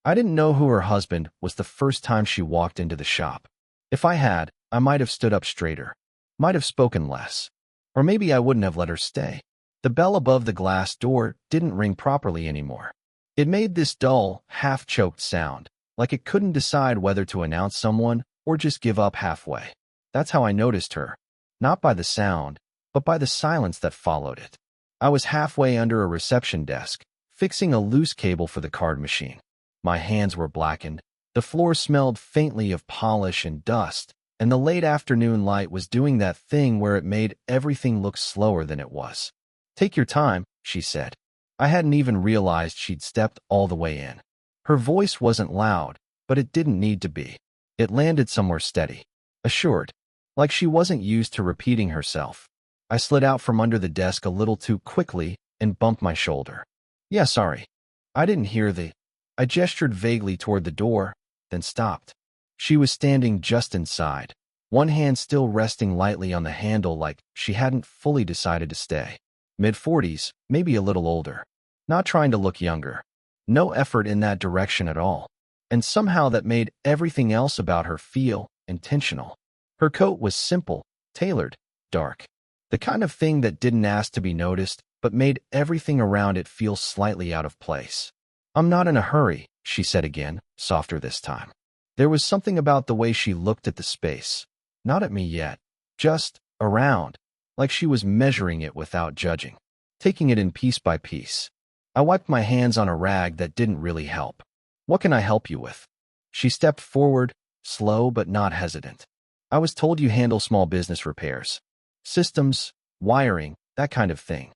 I didn't know who her husband was the first time she walked into the shop. If I had, I might have stood up straighter, might have spoken less, or maybe I wouldn't have let her stay. The bell above the glass door didn't ring properly anymore. It made this dull, half-choked sound, like it couldn't decide whether to announce someone or just give up halfway. That's how I noticed her, not by the sound, but by the silence that followed it. I was halfway under a reception desk, fixing a loose cable for the card machine. My hands were blackened, the floor smelled faintly of polish and dust, and the late afternoon light was doing that thing where it made everything look slower than it was. "Take your time," she said. I hadn't even realized she'd stepped all the way in. Her voice wasn't loud, but it didn't need to be. It landed somewhere steady, assured, like she wasn't used to repeating herself. I slid out from under the desk a little too quickly and bumped my shoulder. "Yeah, sorry. I didn't hear the—" I gestured vaguely toward the door, then stopped. She was standing just inside, one hand still resting lightly on the handle like she hadn't fully decided to stay. Mid-40s, maybe a little older. Not trying to look younger. No effort in that direction at all. And somehow that made everything else about her feel intentional. Her coat was simple, tailored, dark. The kind of thing that didn't ask to be noticed, but made everything around it feel slightly out of place. "I'm not in a hurry," she said again, softer this time. There was something about the way she looked at the space. Not at me yet, just around, like she was measuring it without judging, taking it in piece by piece. I wiped my hands on a rag that didn't really help. "What can I help you with?" She stepped forward, slow but not hesitant. "I was told you handle small business repairs. Systems, wiring, that kind of thing."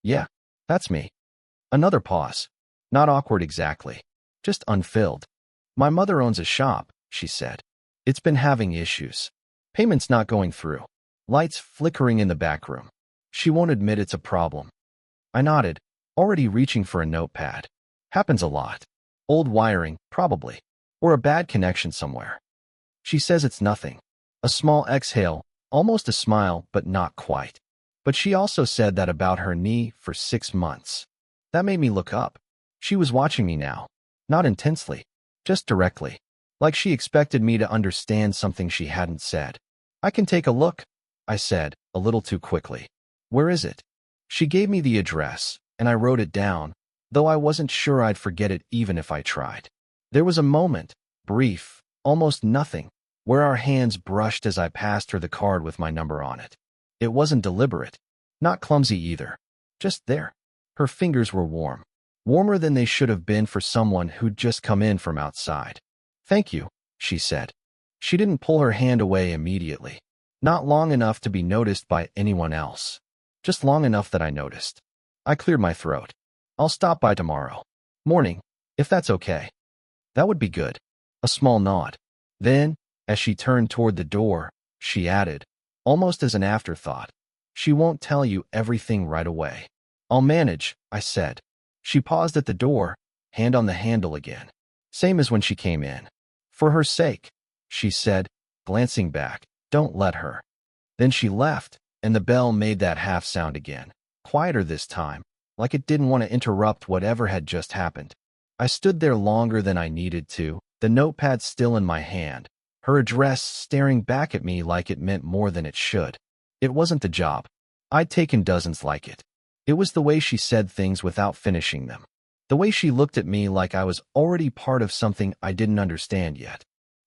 "Yeah, that's me." Another pause. Not awkward exactly, just unfilled. "My mother owns a shop," she said. "It's been having issues. Payments not going through. Lights flickering in the back room. She won't admit it's a problem." I nodded, already reaching for a notepad. "Happens a lot. Old wiring, probably. Or a bad connection somewhere." She says it's nothing. A small exhale, almost a smile, but not quite. But she also said that about her knee for 6 months. That made me look up. She was watching me now. Not intensely, just directly. Like she expected me to understand something she hadn't said. "I can take a look," I said, a little too quickly. "Where is it?" She gave me the address, and I wrote it down, though I wasn't sure I'd forget it even if I tried. There was a moment, brief, almost nothing, where our hands brushed as I passed her the card with my number on it. It wasn't deliberate, not clumsy either, just there. Her fingers were warm, warmer than they should have been for someone who'd just come in from outside. "Thank you," she said. She didn't pull her hand away immediately. Not long enough to be noticed by anyone else. Just long enough that I noticed. I cleared my throat. "I'll stop by tomorrow morning, if that's okay." "That would be good." A small nod. Then, as she turned toward the door, she added, almost as an afterthought, "She won't tell you everything right away." "I'll manage," I said. She paused at the door, hand on the handle again. Same as when she came in. "For her sake," she said, glancing back. "Don't let her." Then she left, and the bell made that half sound again, quieter this time, like it didn't want to interrupt whatever had just happened. I stood there longer than I needed to, the notepad still in my hand, her address staring back at me like it meant more than it should. It wasn't the job. I'd taken dozens like it. It was the way she said things without finishing them. The way she looked at me like I was already part of something I didn't understand yet.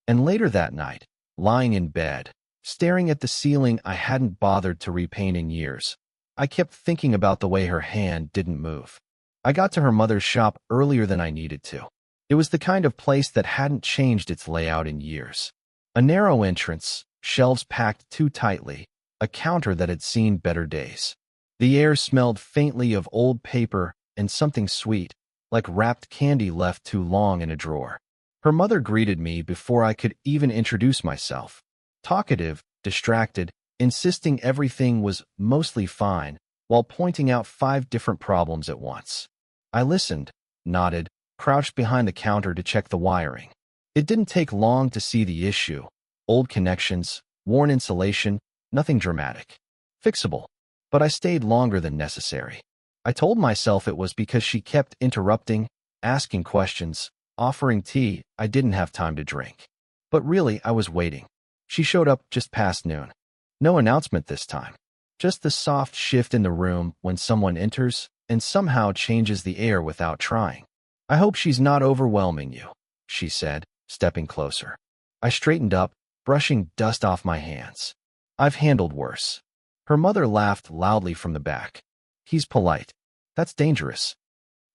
And later that night, lying in bed, staring at the ceiling I hadn't bothered to repaint in years, I kept thinking about the way her hand didn't move. I got to her mother's shop earlier than I needed to. It was the kind of place that hadn't changed its layout in years. A narrow entrance, shelves packed too tightly, a counter that had seen better days. The air smelled faintly of old paper and something sweet, like wrapped candy left too long in a drawer. Her mother greeted me before I could even introduce myself. Talkative, distracted, insisting everything was mostly fine, while pointing out 5 different problems at once. I listened, nodded, crouched behind the counter to check the wiring. It didn't take long to see the issue. Old connections, worn insulation, nothing dramatic. Fixable. But I stayed longer than necessary. I told myself it was because she kept interrupting, asking questions, offering tea I didn't have time to drink. But really, I was waiting. She showed up just past noon. No announcement this time. Just the soft shift in the room when someone enters and somehow changes the air without trying. I hope she's not overwhelming you, she said, stepping closer. I straightened up, brushing dust off my hands. I've handled worse. Her mother laughed loudly from the back. He's polite. That's dangerous.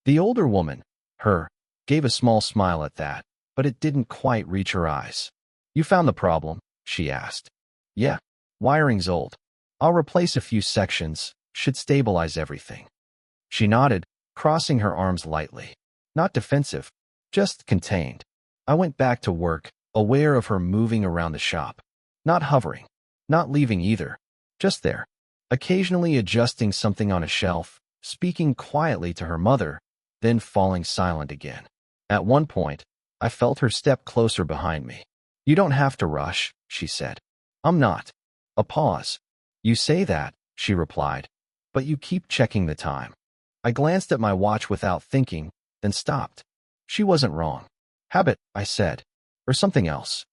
The older woman, her, gave a small smile at that, but it didn't quite reach her eyes. You found the problem? She asked. Yeah. Wiring's old. I'll replace a few sections, should stabilize everything. She nodded, crossing her arms lightly. Not defensive, just contained. I went back to work, aware of her moving around the shop. Not hovering. Not leaving either. Just there. Occasionally adjusting something on a shelf, speaking quietly to her mother, then falling silent again. At one point, I felt her step closer behind me. You don't have to rush, she said. I'm not. A pause. You say that, she replied, but you keep checking the time. I glanced at my watch without thinking, then stopped. She wasn't wrong. Habit, I said, or something else.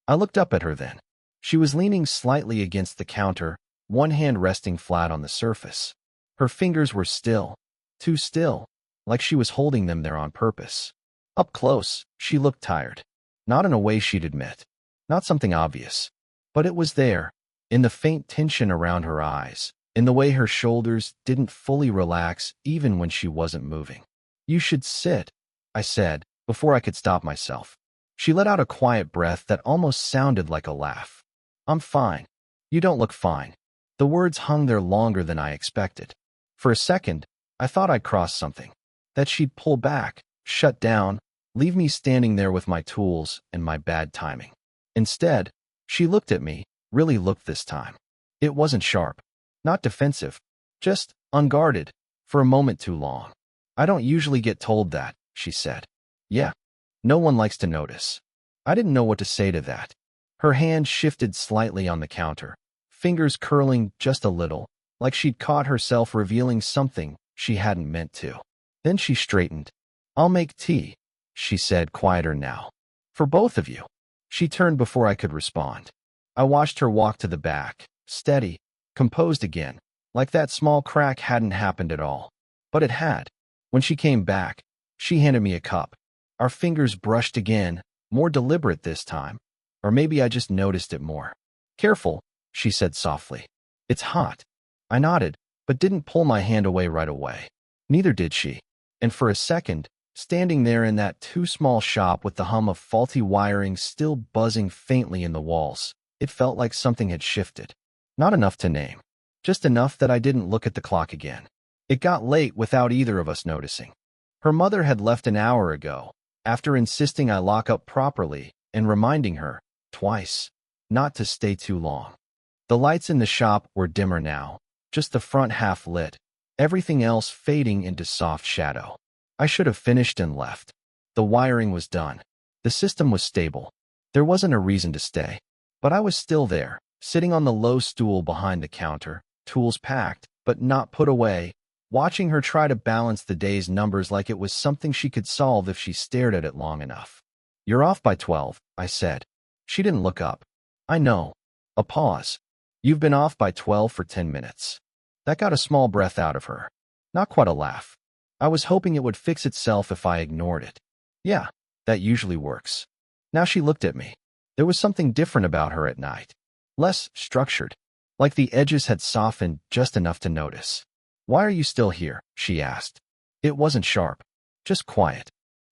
I looked up at her then. She was leaning slightly against the counter, one hand resting flat on the surface. Her fingers were still, too still, like she was holding them there on purpose. Up close, she looked tired. Not in a way she'd admit. Not something obvious. But it was there, in the faint tension around her eyes, in the way her shoulders didn't fully relax even when she wasn't moving. You should sit, I said, before I could stop myself. She let out a quiet breath that almost sounded like a laugh. I'm fine. You don't look fine. The words hung there longer than I expected. For a second, I thought I'd crossed something. That she'd pull back, shut down, leave me standing there with my tools and my bad timing. Instead, she looked at me, really looked this time. It wasn't sharp, not defensive, just unguarded, for a moment too long. I don't usually get told that, she said. Yeah. No one likes to notice. I didn't know what to say to that. Her hand shifted slightly on the counter, fingers curling just a little, like she'd caught herself revealing something she hadn't meant to. Then she straightened. I'll make tea, she said, quieter now. For both of you. She turned before I could respond. I watched her walk to the back, steady, composed again, like that small crack hadn't happened at all. But it had. When she came back, she handed me a cup. Our fingers brushed again, more deliberate this time. Or maybe I just noticed it more. Careful, she said softly. It's hot. I nodded, but didn't pull my hand away right away. Neither did she. And for a second, standing there in that too small shop with the hum of faulty wiring still buzzing faintly in the walls, it felt like something had shifted. Not enough to name. Just enough that I didn't look at the clock again. It got late without either of us noticing. Her mother had left an hour ago, after insisting I lock up properly and reminding her, twice, not to stay too long. The lights in the shop were dimmer now, just the front half lit, everything else fading into soft shadow. I should have finished and left. The wiring was done. The system was stable. There wasn't a reason to stay. But I was still there, sitting on the low stool behind the counter, tools packed, but not put away, watching her try to balance the day's numbers like it was something she could solve if she stared at it long enough. You're off by 12, I said. She didn't look up. I know. A pause. You've been off by 12 for 10 minutes. That got a small breath out of her. Not quite a laugh. I was hoping it would fix itself if I ignored it. Yeah, that usually works. Now she looked at me. There was something different about her at night. Less structured. Like the edges had softened just enough to notice. Why are you still here? She asked. It wasn't sharp. Just quiet.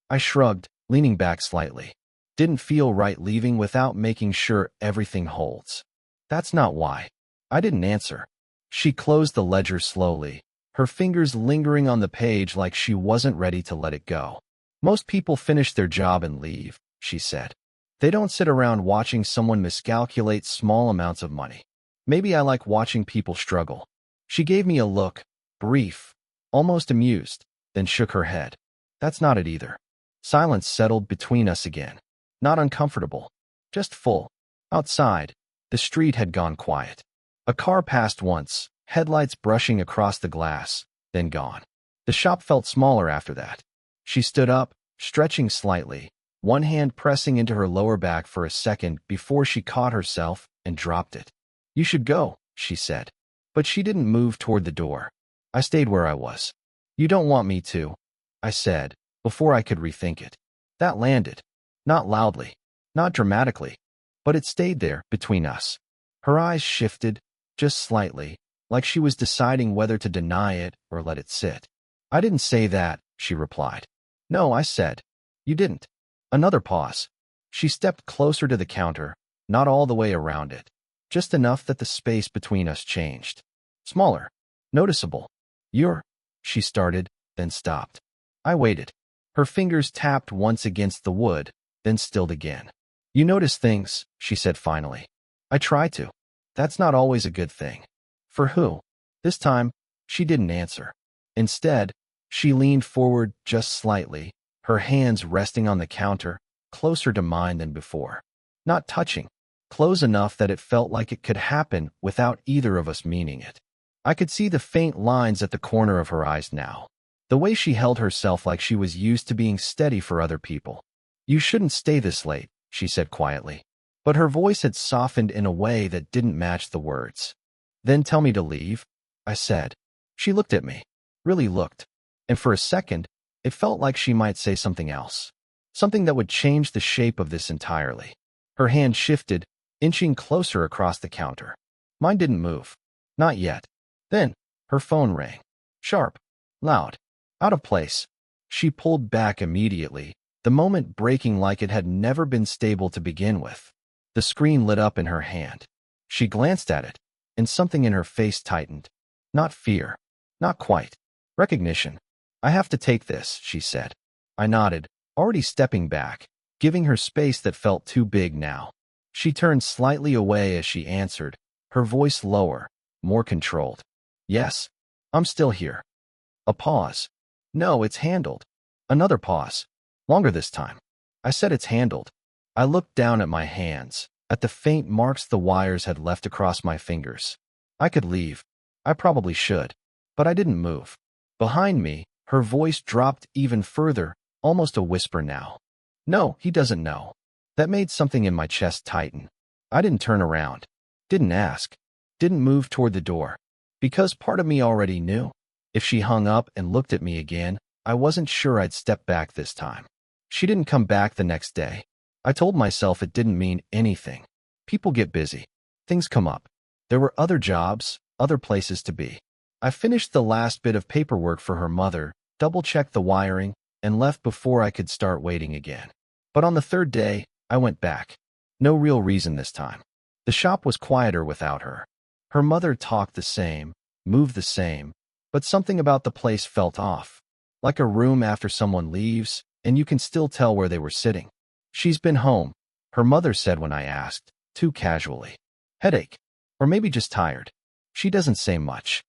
I shrugged, leaning back slightly. Didn't feel right leaving without making sure everything holds. That's not why. I didn't answer. She closed the ledger slowly, her fingers lingering on the page like she wasn't ready to let it go. Most people finish their job and leave, she said. They don't sit around watching someone miscalculate small amounts of money. Maybe I like watching people struggle. She gave me a look, brief, almost amused, then shook her head. That's not it either. Silence settled between us again. Not uncomfortable, just full. Outside, the street had gone quiet. A car passed once, headlights brushing across the glass, then gone. The shop felt smaller after that. She stood up, stretching slightly, one hand pressing into her lower back for a second before she caught herself and dropped it. "You should go," she said. But she didn't move toward the door. I stayed where I was. "You don't want me to," I said, before I could rethink it. That landed. Not loudly, not dramatically, but it stayed there between us. Her eyes shifted, just slightly, like she was deciding whether to deny it or let it sit. "I didn't say that," she replied. "No," I said. "You didn't." Another pause. She stepped closer to the counter, not all the way around it, just enough that the space between us changed. Smaller. Noticeable. "You're—" she started, then stopped. I waited. Her fingers tapped once against the wood, then stilled again. "You notice things," she said finally. "I try to. That's not always a good thing." "For who?" This time, she didn't answer. Instead, she leaned forward just slightly, her hands resting on the counter, closer to mine than before. Not touching, close enough that it felt like it could happen without either of us meaning it. I could see the faint lines at the corner of her eyes now. The way she held herself like she was used to being steady for other people. "You shouldn't stay this late," she said quietly. But her voice had softened in a way that didn't match the words. "Then tell me to leave," I said. She looked at me. Really looked. And for a second, it felt like she might say something else. Something that would change the shape of this entirely. Her hand shifted, inching closer across the counter. Mine didn't move. Not yet. Then, her phone rang. Sharp. Loud. Out of place. She pulled back immediately, the moment breaking like it had never been stable to begin with. The screen lit up in her hand. She glanced at it, and something in her face tightened. Not fear. Not quite. Recognition. "I have to take this," she said. I nodded, already stepping back, giving her space that felt too big now. She turned slightly away as she answered, her voice lower, more controlled. "Yes, I'm still here." A pause. "No, it's handled." Another pause. Longer this time. I said it's handled. I looked down at my hands, at the faint marks the wires had left across my fingers. I could leave. I probably should. But I didn't move. Behind me, her voice dropped even further, almost a whisper now. "No, he doesn't know." That made something in my chest tighten. I didn't turn around. Didn't ask. Didn't move toward the door. Because part of me already knew. If she hung up and looked at me again, I wasn't sure I'd step back this time. She didn't come back the next day. I told myself it didn't mean anything. People get busy. Things come up. There were other jobs, other places to be. I finished the last bit of paperwork for her mother, double-checked the wiring, and left before I could start waiting again. But on the third day, I went back. No real reason this time. The shop was quieter without her. Her mother talked the same, moved the same, but something about the place felt off. Like a room after someone leaves, and you can still tell where they were sitting. "She's been home," her mother said when I asked, too casually. "Headache. Or maybe just tired. She doesn't say much."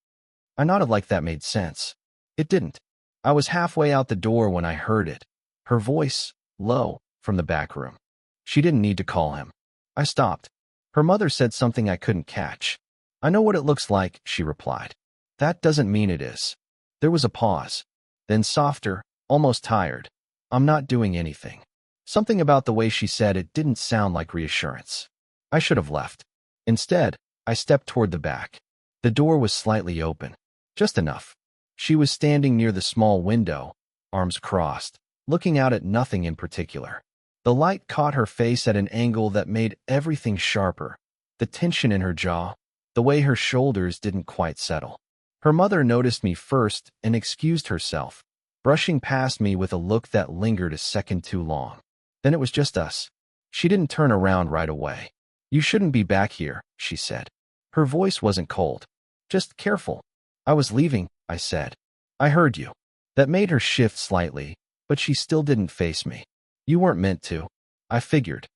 I nodded like that made sense. It didn't. I was halfway out the door when I heard it. Her voice, low, from the back room. She didn't need to call him. I stopped. Her mother said something I couldn't catch. "I know what it looks like," she replied. "That doesn't mean it is." There was a pause. Then softer, almost tired. "I'm not doing anything." Something about the way she said it didn't sound like reassurance. I should have left. Instead, I stepped toward the back. The door was slightly open. Just enough. She was standing near the small window, arms crossed, looking out at nothing in particular. The light caught her face at an angle that made everything sharper. The tension in her jaw, the way her shoulders didn't quite settle. Her mother noticed me first and excused herself, brushing past me with a look that lingered a second too long. Then it was just us. She didn't turn around right away. "You shouldn't be back here," she said. Her voice wasn't cold. Just careful. "I was leaving," I said. "I heard you." That made her shift slightly, but she still didn't face me. "You weren't meant to." I figured.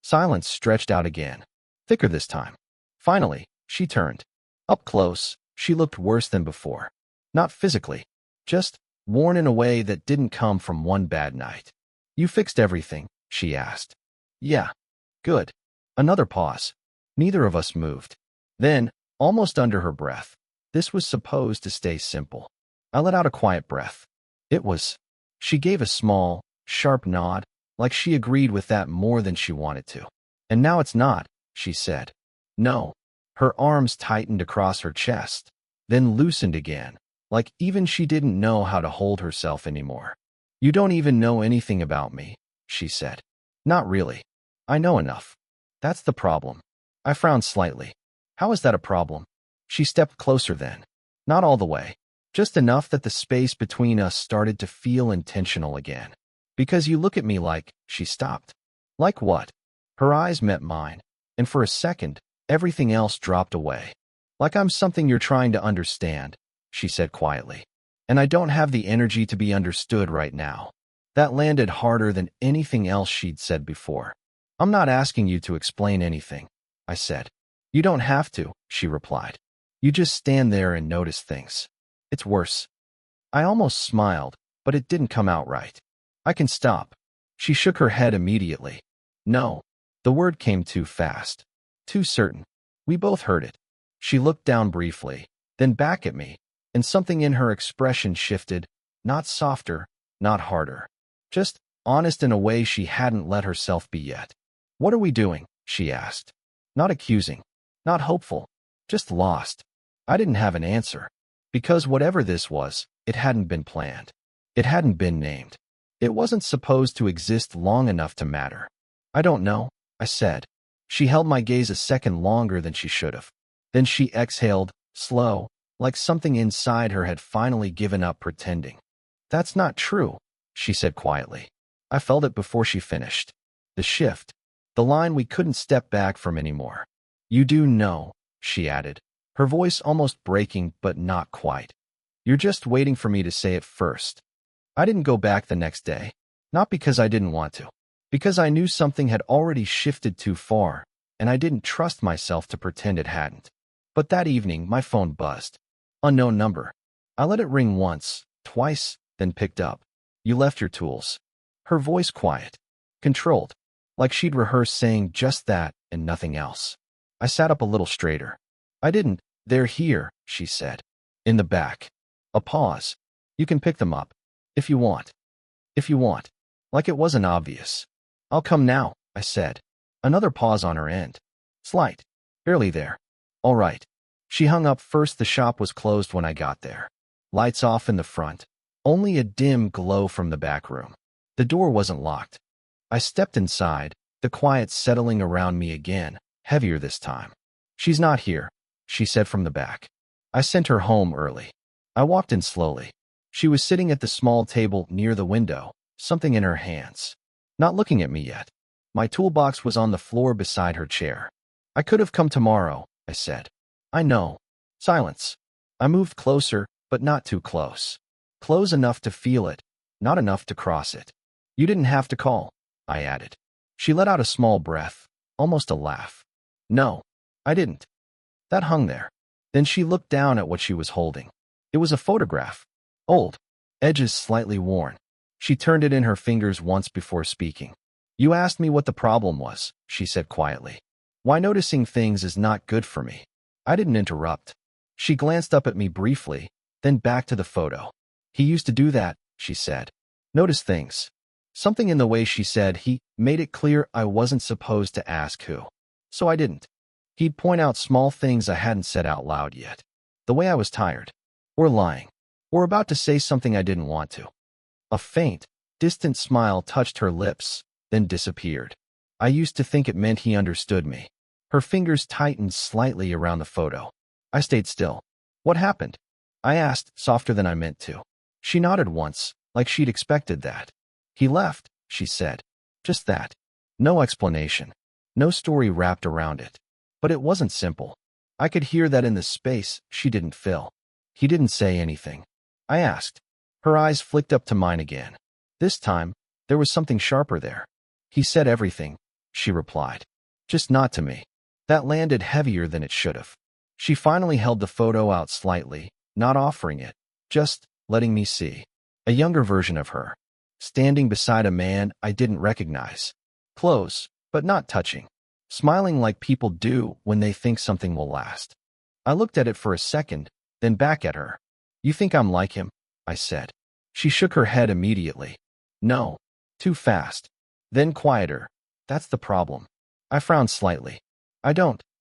Silence stretched out again. Thicker this time. Finally, she turned. Up close, she looked worse than before. Not physically. Just worn in a way that didn't come from one bad night. "You fixed everything?" she asked. "Yeah." "Good." Another pause. Neither of us moved. Then, almost under her breath, this was supposed to stay simple. I let out a quiet breath. It was. She gave a small, sharp nod, like she agreed with that more than she wanted to. And now it's not, she said. No. Her arms tightened across her chest, then loosened again, like even she didn't know how to hold herself anymore. You don't even know anything about me, she said. Not really. I know enough. That's the problem. I frowned slightly. How is that a problem? She stepped closer then. Not all the way. Just enough that the space between us started to feel intentional again. Because you look at me like, she stopped. Like what? Her eyes met mine, and for a second, everything else dropped away. Like I'm something you're trying to understand, she said quietly. And I don't have the energy to be understood right now. That landed harder than anything else she'd said before. I'm not asking you to explain anything, I said. You don't have to, she replied. You just stand there and notice things. It's worse. I almost smiled, but it didn't come out right. I can stop. She shook her head immediately. No. The word came too fast. Too certain. We both heard it. She looked down briefly, then back at me, and something in her expression shifted, not softer, not harder. Just honest in a way she hadn't let herself be yet. What are we doing? She asked. Not accusing. Not hopeful. Just lost. I didn't have an answer. Because whatever this was, it hadn't been planned. It hadn't been named. It wasn't supposed to exist long enough to matter. I don't know, I said. She held my gaze a second longer than she should have. Then she exhaled, slow, like something inside her had finally given up pretending. That's not true, she said quietly. I felt it before she finished. The shift. The line we couldn't step back from anymore. You do know, she added, her voice almost breaking but not quite. You're just waiting for me to say it first. I didn't go back the next day. Not because I didn't want to. Because I knew something had already shifted too far, and I didn't trust myself to pretend it hadn't. But that evening, my phone buzzed. Unknown number. I let it ring once, twice, then picked up. You left your tools. Her voice quiet. Controlled. Like she'd rehearsed saying just that and nothing else. I sat up a little straighter. I didn't. They're here, she said. In the back. A pause. You can pick them up. If you want. If you want. Like it wasn't obvious. I'll come now, I said. Another pause on her end. Slight. Barely there. All right. She hung up first. The shop was closed when I got there. Lights off in the front. Only a dim glow from the back room. The door wasn't locked. I stepped inside, the quiet settling around me again, heavier this time. She's not here, she said from the back. I sent her home early. I walked in slowly. She was sitting at the small table near the window, something in her hands. Not looking at me yet. My toolbox was on the floor beside her chair. I could have come tomorrow, I said. I know. Silence. I moved closer, but not too close. Close enough to feel it, not enough to cross it. You didn't have to call, I added. She let out a small breath, almost a laugh. No, I didn't. That hung there. Then she looked down at what she was holding. It was a photograph. Old. Edges slightly worn. She turned it in her fingers once before speaking. You asked me what the problem was, she said quietly. Why noticing things is not good for me. I didn't interrupt. She glanced up at me briefly, then back to the photo. He used to do that, she said. Notice things. Something in the way she said he made it clear I wasn't supposed to ask who. So I didn't. He'd point out small things I hadn't said out loud yet. The way I was tired. Or lying. Or about to say something I didn't want to. A faint, distant smile touched her lips, then disappeared. I used to think it meant he understood me. Her fingers tightened slightly around the photo. I stayed still. What happened? I asked, softer than I meant to. She nodded once, like she'd expected that. He left, she said. Just that. No explanation. No story wrapped around it. But it wasn't simple. I could hear that in the space she didn't fill. He didn't say anything. I asked. Her eyes flicked up to mine again. This time, there was something sharper there. He said everything, she replied. Just not to me. That landed heavier than it should have. She finally held the photo out slightly, not offering it, just letting me see. A younger version of her. Standing beside a man I didn't recognize. Close, but not touching. Smiling like people do when they think something will last. I looked at it for a second, then back at her. You think I'm like him? I said. She shook her head immediately. No. Too fast. Then quieter. That's the problem. I frowned slightly.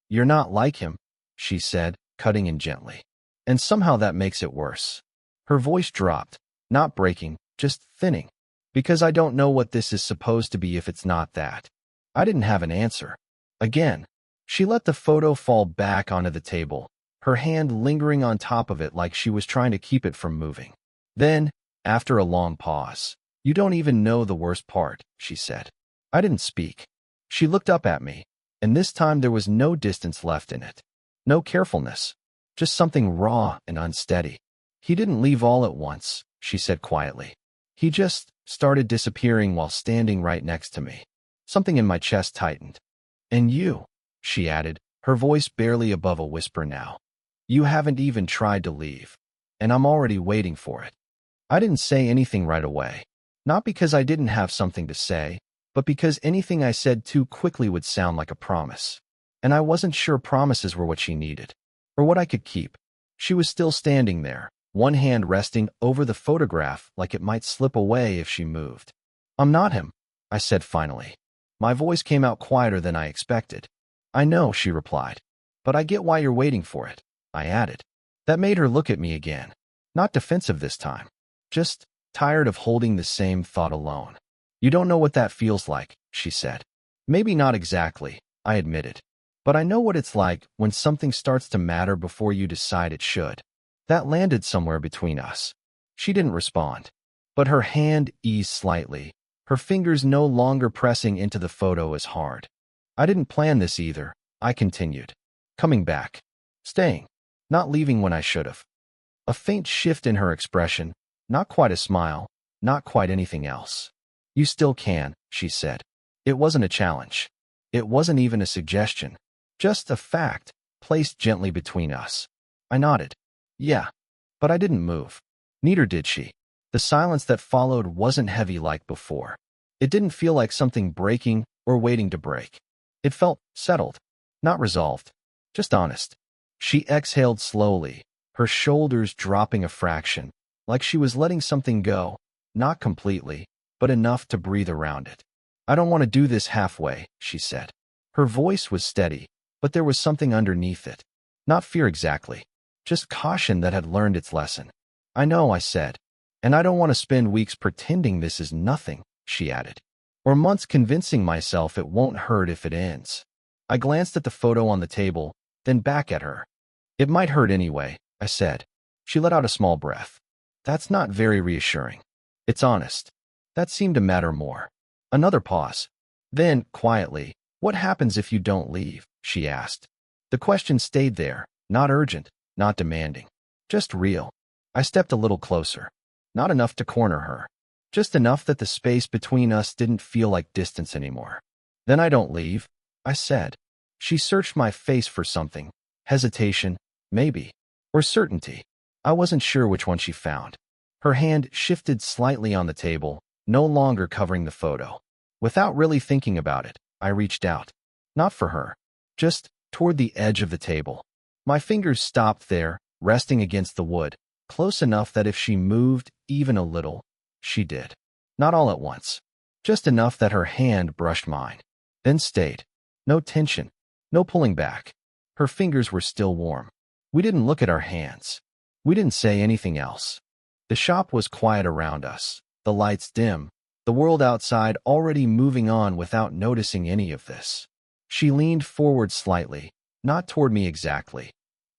You're not like him, she said, cutting in gently. And somehow that makes it worse. Her voice dropped, not breaking, just thinning. Because I don't know what this is supposed to be if it's not that. I didn't have an answer. Again, she let the photo fall back onto the table, her hand lingering on top of it like she was trying to keep it from moving. Then, after a long pause, "You don't even know the worst part," she said. I didn't speak. She looked up at me, and this time there was no distance left in it. No carefulness. Just something raw and unsteady. "He didn't leave all at once," she said quietly. "He just started disappearing while standing right next to me." Something in my chest tightened. "And you," she added, her voice barely above a whisper now. "You haven't even tried to leave. And I'm already waiting for it." I didn't say anything right away. Not because I didn't have something to say, but because anything I said too quickly would sound like a promise. And I wasn't sure promises were what she needed, or what I could keep. She was still standing there, one hand resting over the photograph like it might slip away if she moved. "I'm not him," I said finally. My voice came out quieter than I expected. "I know," she replied. "But I get why you're waiting for it," I added. That made her look at me again. Not defensive this time. Just tired of holding the same thought alone. "You don't know what that feels like," she said. "Maybe not exactly," I admitted. "But I know what it's like when something starts to matter before you decide it should." That landed somewhere between us. She didn't respond, but her hand eased slightly, her fingers no longer pressing into the photo as hard. "I didn't plan this either," I continued. "Coming back. Staying. Not leaving when I should have." A faint shift in her expression, not quite a smile, not quite anything else. "You still can," she said. It wasn't a challenge. It wasn't even a suggestion. Just a fact, placed gently between us. I nodded. "Yeah." But I didn't move. Neither did she. The silence that followed wasn't heavy like before. It didn't feel like something breaking or waiting to break. It felt settled, not resolved, just honest. She exhaled slowly, her shoulders dropping a fraction, like she was letting something go, not completely, but enough to breathe around it. "I don't want to do this halfway," she said. Her voice was steady, but there was something underneath it. Not fear exactly, just caution that had learned its lesson. "I know," I said. "And I don't want to spend weeks pretending this is nothing," she added. "Or months convincing myself it won't hurt if it ends." I glanced at the photo on the table, then back at her. "It might hurt anyway," I said. She let out a small breath. "That's not very reassuring." "It's honest." That seemed to matter more. Another pause. Then, quietly, "What happens if you don't leave?" she asked. The question stayed there, not urgent, not demanding. Just real. I stepped a little closer. Not enough to corner her. Just enough that the space between us didn't feel like distance anymore. "Then I don't leave," I said. She searched my face for something. Hesitation, maybe. Or certainty. I wasn't sure which one she found. Her hand shifted slightly on the table, no longer covering the photo. Without really thinking about it, I reached out. Not for her. Just toward the edge of the table. My fingers stopped there, resting against the wood, close enough that if she moved even a little, she did. Not all at once. Just enough that her hand brushed mine. Then stayed. No tension. No pulling back. Her fingers were still warm. We didn't look at our hands. We didn't say anything else. The shop was quiet around us, the lights dim, the world outside already moving on without noticing any of this. She leaned forward slightly, not toward me exactly.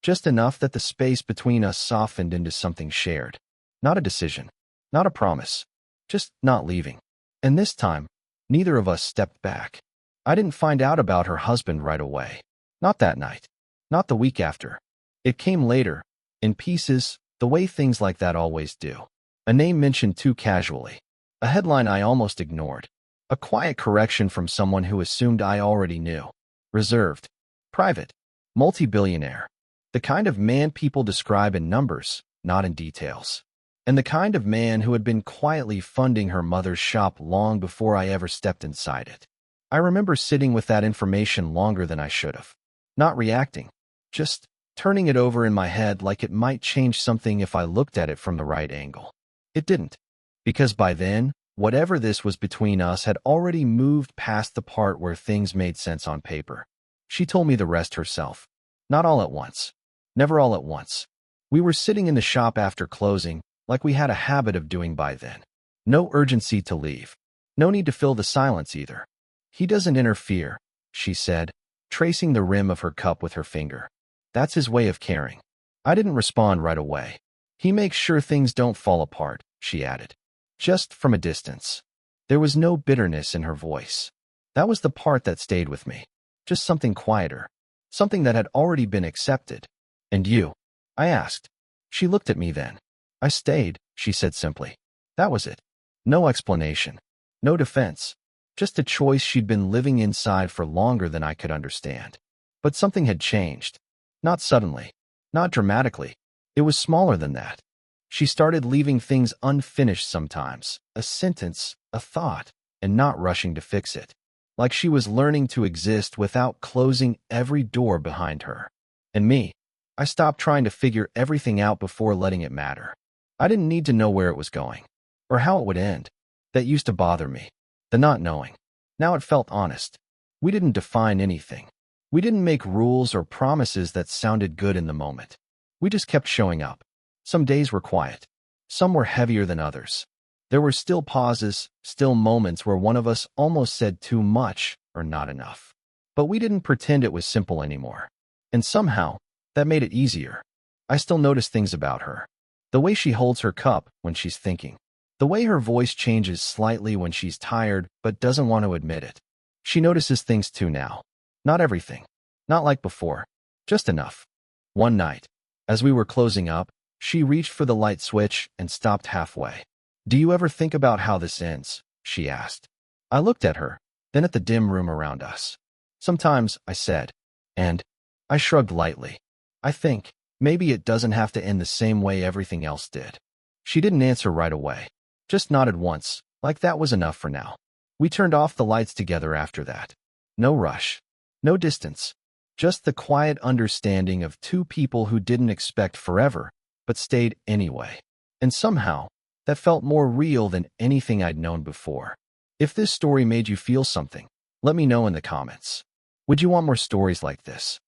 Just enough that the space between us softened into something shared. Not a decision. Not a promise. Just not leaving. And this time, neither of us stepped back. I didn't find out about her husband right away. Not that night. Not the week after. It came later, in pieces, the way things like that always do. A name mentioned too casually. A headline I almost ignored. A quiet correction from someone who assumed I already knew. Reserved. Private. Multi-billionaire. The kind of man people describe in numbers, not in details. And the kind of man who had been quietly funding her mother's shop long before I ever stepped inside it. I remember sitting with that information longer than I should have. Not reacting. Just turning it over in my head like it might change something if I looked at it from the right angle. It didn't. Because by then, Whatever this was between us had already moved past the part where things made sense on paper. She told me the rest herself. Not all at once. Never all at once. We were sitting in the shop after closing, like we had a habit of doing by then. No urgency to leave. No need to fill the silence either. He doesn't interfere, she said, tracing the rim of her cup with her finger. That's his way of caring. I didn't respond right away. He makes sure things don't fall apart, she added. Just from a distance. There was no bitterness in her voice. That was the part that stayed with me. Just something quieter. Something that had already been accepted. And you? I asked. She looked at me then. I stayed, she said simply. That was it. No explanation. No defense. Just a choice she'd been living inside for longer than I could understand. But something had changed. Not suddenly. Not dramatically. It was smaller than that. She started leaving things unfinished sometimes, a sentence, a thought, and not rushing to fix it. Like she was learning to exist without closing every door behind her. And me, I stopped trying to figure everything out before letting it matter. I didn't need to know where it was going, or how it would end. That used to bother me, the not knowing. Now it felt honest. We didn't define anything. We didn't make rules or promises that sounded good in the moment. We just kept showing up. Some days were quiet. Some were heavier than others. There were still pauses, still moments where one of us almost said too much or not enough. But we didn't pretend it was simple anymore. And somehow, that made it easier. I still notice things about her. The way she holds her cup when she's thinking. The way her voice changes slightly when she's tired but doesn't want to admit it. She notices things too now. Not everything. Not like before. Just enough. One night, as we were closing up, she reached for the light switch and stopped halfway. Do you ever think about how this ends? She asked. I looked at her, then at the dim room around us. Sometimes, I said. And I shrugged lightly. I think, maybe it doesn't have to end the same way everything else did. She didn't answer right away. Just nodded once, like that was enough for now. We turned off the lights together after that. No rush. No distance. Just the quiet understanding of two people who didn't expect forever, but stayed anyway. And somehow, that felt more real than anything I'd known before. If this story made you feel something, let me know in the comments. Would you want more stories like this?